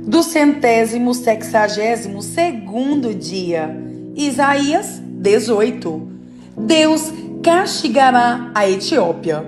do 162º dia. Isaías 18. Deus castigará a Etiópia.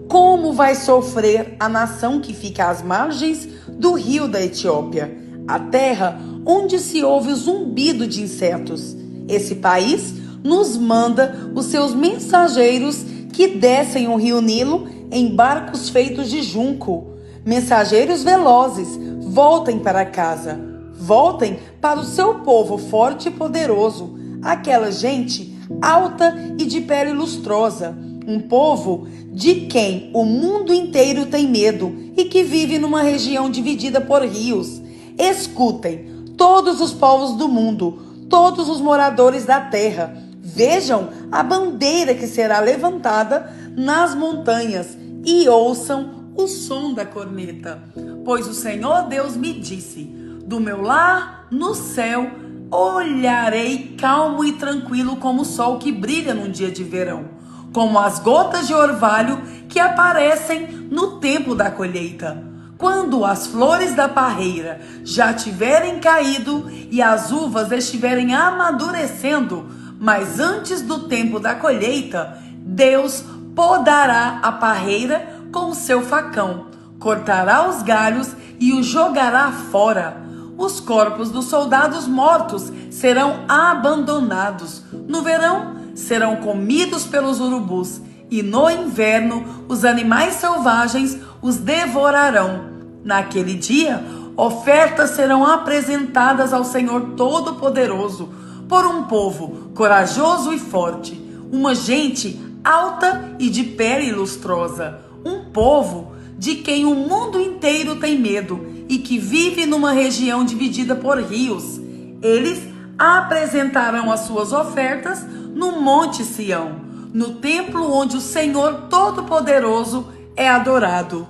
Como vai sofrer a nação que fica às margens do rio da Etiópia, a terra onde se ouve o zumbido de insetos. Esse país nos manda os seus mensageiros que descem o rio Nilo em barcos feitos de junco. Mensageiros velozes, voltem para casa. Voltem para o seu povo forte e poderoso, aquela gente alta e de pele lustrosa, um povo de quem o mundo inteiro tem medo e que vive numa região dividida por rios. Escutem, todos os povos do mundo, todos os moradores da terra, vejam a bandeira que será levantada nas montanhas e ouçam o som da corneta. Pois o Senhor Deus me disse: do meu lar no céu olharei calmo e tranquilo como o sol que brilha num dia de verão, como as gotas de orvalho que aparecem no tempo da colheita. Quando as flores da parreira já tiverem caído e as uvas estiverem amadurecendo, mas antes do tempo da colheita, Deus podará a parreira com o seu facão, cortará os galhos e os jogará fora. Os corpos dos soldados mortos serão abandonados. No verão, serão comidos pelos urubus, e no inverno, os animais selvagens os devorarão. Naquele dia, ofertas serão apresentadas ao Senhor Todo-Poderoso por um povo corajoso e forte, uma gente alta e de pele lustrosa, um povo de quem o mundo inteiro tem medo e que vive numa região dividida por rios. Eles apresentarão as suas ofertas no Monte Sião, no templo onde o Senhor Todo-Poderoso é adorado.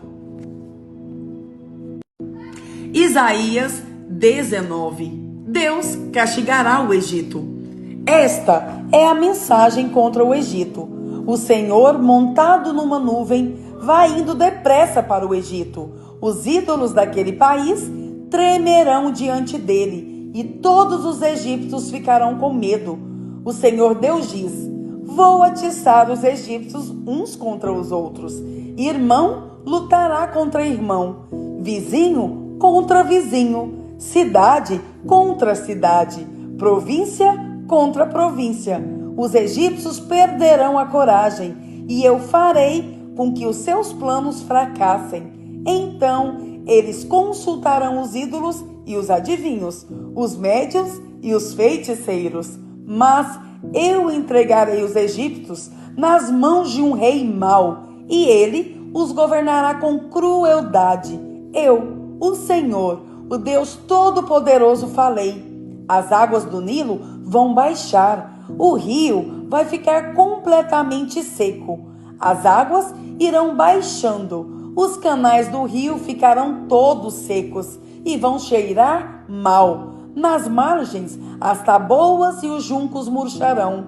Isaías 19. Deus castigará o Egito. Esta é a mensagem contra o Egito. O Senhor, montado numa nuvem, vai indo depressa para o Egito. Os ídolos daquele país tremerão diante dele, e todos os egípcios ficarão com medo. O Senhor Deus diz: vou atiçar os egípcios uns contra os outros. Irmão lutará contra irmão, vizinho contra vizinho, cidade contra cidade, província contra província. Os egípcios perderão a coragem, e eu farei com que os seus planos fracassem. Então eles consultarão os ídolos e os adivinhos, os médiuns e os feiticeiros. Mas eu entregarei os egípcios nas mãos de um rei mau, e ele os governará com crueldade. Eu, o Senhor, o Deus Todo-Poderoso, falei. As águas do Nilo vão baixar, o rio vai ficar completamente seco. As águas irão baixando, os canais do rio ficarão todos secos e vão cheirar mal. Nas margens, as taboas e os juncos murcharão.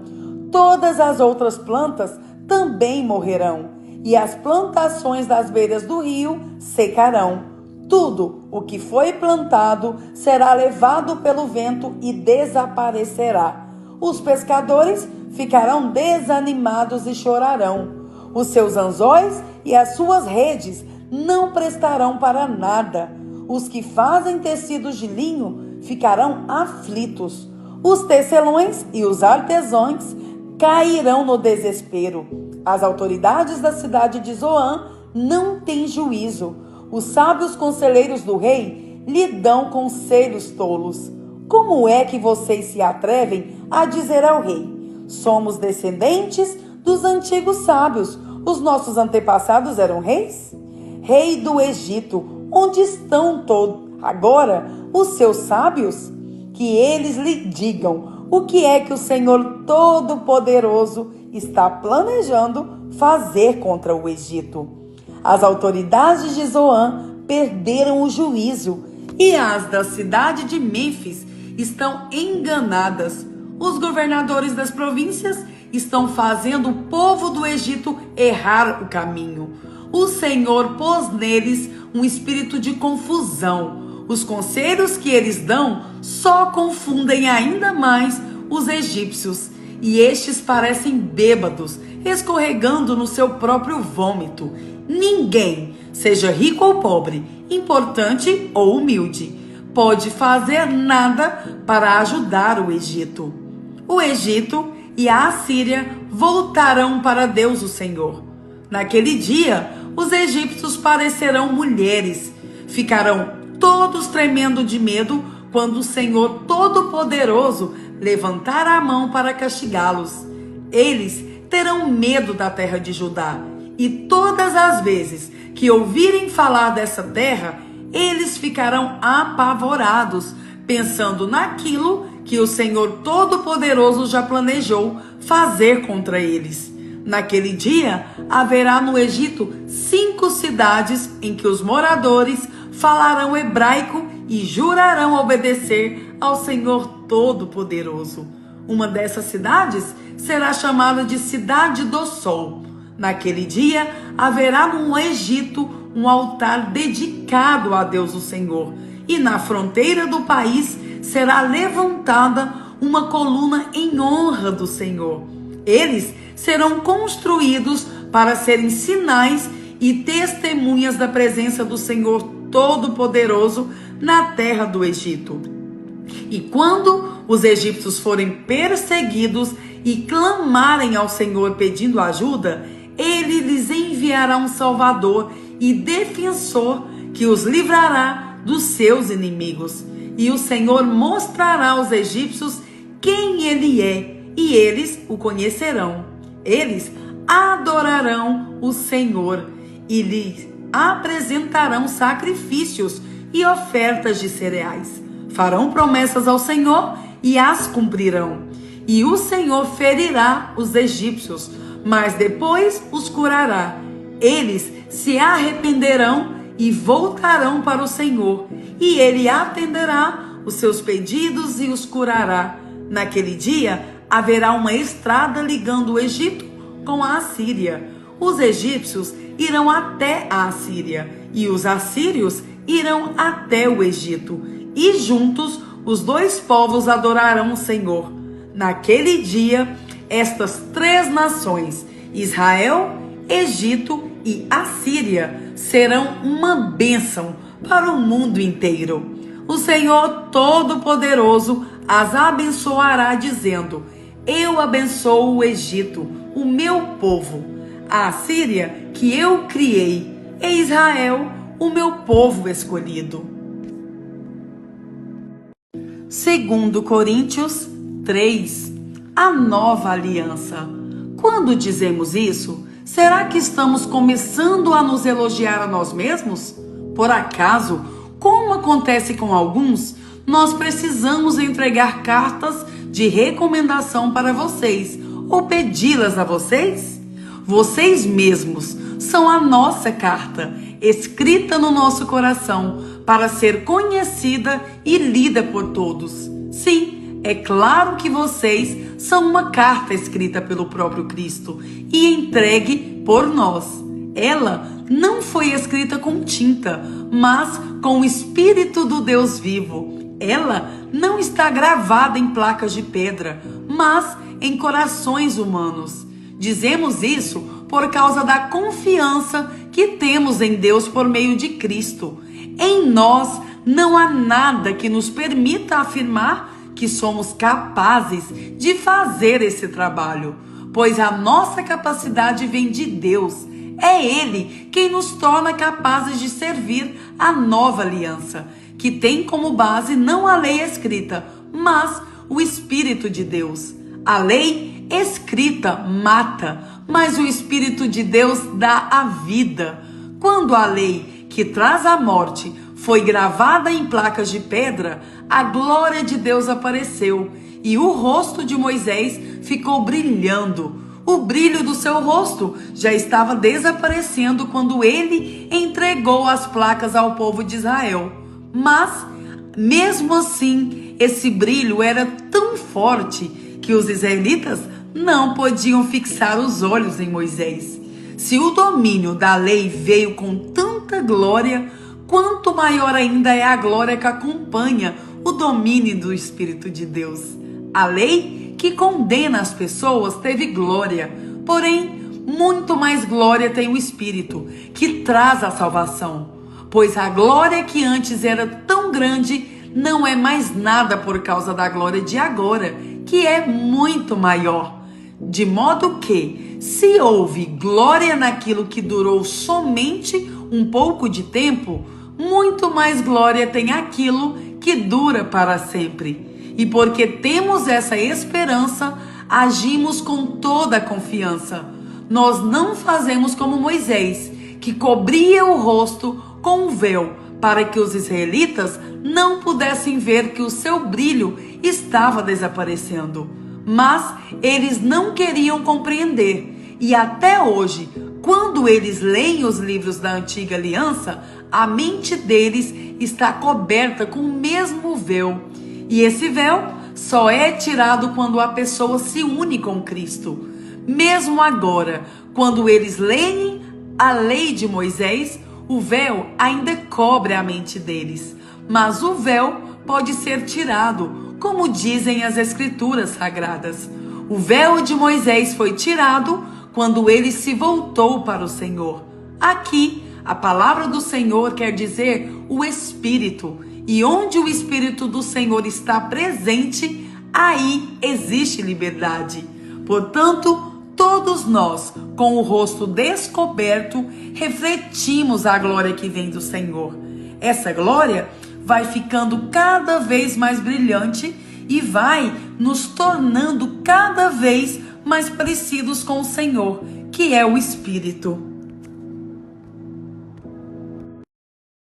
Todas as outras plantas também morrerão, e as plantações das beiras do rio secarão. Tudo o que foi plantado será levado pelo vento e desaparecerá. Os pescadores ficarão desanimados e chorarão. Os seus anzóis e as suas redes não prestarão para nada. Os que fazem tecidos de linho ficarão aflitos. Os tecelões e os artesãos cairão no desespero. As autoridades da cidade de Zoan não têm juízo. Os sábios conselheiros do rei lhe dão conselhos tolos. Como é que vocês se atrevem a dizer ao rei: somos descendentes dos antigos sábios, os nossos antepassados eram reis? Rei do Egito, onde estão agora os seus sábios? Que eles lhe digam o que é que o Senhor Todo-Poderoso está planejando fazer contra o Egito. As autoridades de Zoan perderam o juízo, e as da cidade de Mênfis estão enganadas. Os governadores das províncias estão fazendo o povo do Egito errar o caminho. O Senhor pôs neles um espírito de confusão, Os conselhos que eles dão só confundem ainda mais os egípcios, e estes parecem bêbados, escorregando no seu próprio vômito. Ninguém, seja rico ou pobre, importante ou humilde, pode fazer nada para ajudar o Egito. O Egito e a Assíria voltarão para Deus o Senhor. Naquele dia, os egípcios parecerão mulheres, ficarão todos tremendo de medo quando o Senhor Todo-Poderoso levantar a mão para castigá-los. Eles terão medo da terra de Judá, e todas as vezes que ouvirem falar dessa terra, eles ficarão apavorados, pensando naquilo que o Senhor Todo-Poderoso já planejou fazer contra eles. Naquele dia, haverá no Egito 5 cidades em que os moradores falarão hebraico e jurarão obedecer ao Senhor Todo-Poderoso. Uma dessas cidades será chamada de Cidade do Sol. Naquele dia, haverá no Egito um altar dedicado a Deus o Senhor, e na fronteira do país será levantada uma coluna em honra do Senhor. Eles serão construídos para serem sinais e testemunhas da presença do Senhor Todo-Poderoso na terra do Egito. E quando os egípcios forem perseguidos e clamarem ao Senhor pedindo ajuda, ele lhes enviará um Salvador e defensor que os livrará dos seus inimigos. E o Senhor mostrará aos egípcios quem ele é, e eles o conhecerão. Eles adorarão o Senhor e lhe apresentarão sacrifícios e ofertas de cereais. Farão promessas ao Senhor e as cumprirão. E o Senhor ferirá os egípcios, mas depois os curará. Eles se arrependerão e voltarão para o Senhor, e ele atenderá os seus pedidos e os curará. Naquele dia haverá uma estrada ligando o Egito com a Assíria. Os egípcios irão até a Assíria e os assírios irão até o Egito, e juntos os dois povos adorarão o Senhor. Naquele dia, estas 3 nações, Israel, Egito e Assíria, serão uma bênção para o mundo inteiro. O Senhor Todo-Poderoso as abençoará, dizendo: eu abençoo o Egito, o meu povo, a Assíria que eu criei, e Israel, o meu povo escolhido. 2 Coríntios 3, a nova aliança. Quando dizemos isso, será que estamos começando a nos elogiar a nós mesmos? Por acaso, como acontece com alguns, nós precisamos entregar cartas de recomendação para vocês ou pedi-las a vocês? Vocês mesmos são a nossa carta, escrita no nosso coração, para ser conhecida e lida por todos. Sim, é claro que vocês são uma carta escrita pelo próprio Cristo e entregue por nós. Ela não foi escrita com tinta, mas com o Espírito do Deus vivo. Ela não está gravada em placas de pedra, mas em corações humanos. Dizemos isso por causa da confiança que temos em Deus por meio de Cristo. Em nós não há nada que nos permita afirmar que somos capazes de fazer esse trabalho, pois a nossa capacidade vem de Deus. É Ele quem nos torna capazes de servir a nova aliança, que tem como base não a lei escrita, mas o Espírito de Deus. A lei escrita mata, mas o Espírito de Deus dá a vida. Quando a lei, que traz a morte, foi gravada em placas de pedra, a glória de Deus apareceu e o rosto de Moisés ficou brilhando. O brilho do seu rosto já estava desaparecendo quando ele entregou as placas ao povo de Israel. Mas, mesmo assim, esse brilho era tão forte que os israelitas não podiam fixar os olhos em Moisés. Se o domínio da lei veio com tanta glória, quanto maior ainda é a glória que acompanha o domínio do Espírito de Deus. A lei que condena as pessoas teve glória, porém, muito mais glória tem o Espírito, que traz a salvação. Pois a glória que antes era tão grande não é mais nada por causa da glória de agora, que é muito maior. De modo que, se houve glória naquilo que durou somente um pouco de tempo, muito mais glória tem aquilo que dura para sempre. E porque temos essa esperança, agimos com toda a confiança. Nós não fazemos como Moisés, que cobria o rosto com um véu, para que os israelitas não pudessem ver que o seu brilho estava desaparecendo. Mas eles não queriam compreender. E até hoje, quando eles leem os livros da Antiga Aliança, a mente deles está coberta com o mesmo véu. E esse véu só é tirado quando a pessoa se une com Cristo. Mesmo agora, quando eles leem a lei de Moisés, o véu ainda cobre a mente deles. Mas o véu pode ser tirado, como dizem as Escrituras Sagradas. O véu de Moisés foi tirado quando ele se voltou para o Senhor. Aqui, a palavra do Senhor quer dizer o Espírito. E onde o Espírito do Senhor está presente, aí existe liberdade. Portanto, todos nós, com o rosto descoberto, refletimos a glória que vem do Senhor. Essa glória vai ficando cada vez mais brilhante e vai nos tornando cada vez mais parecidos com o Senhor, que é o Espírito.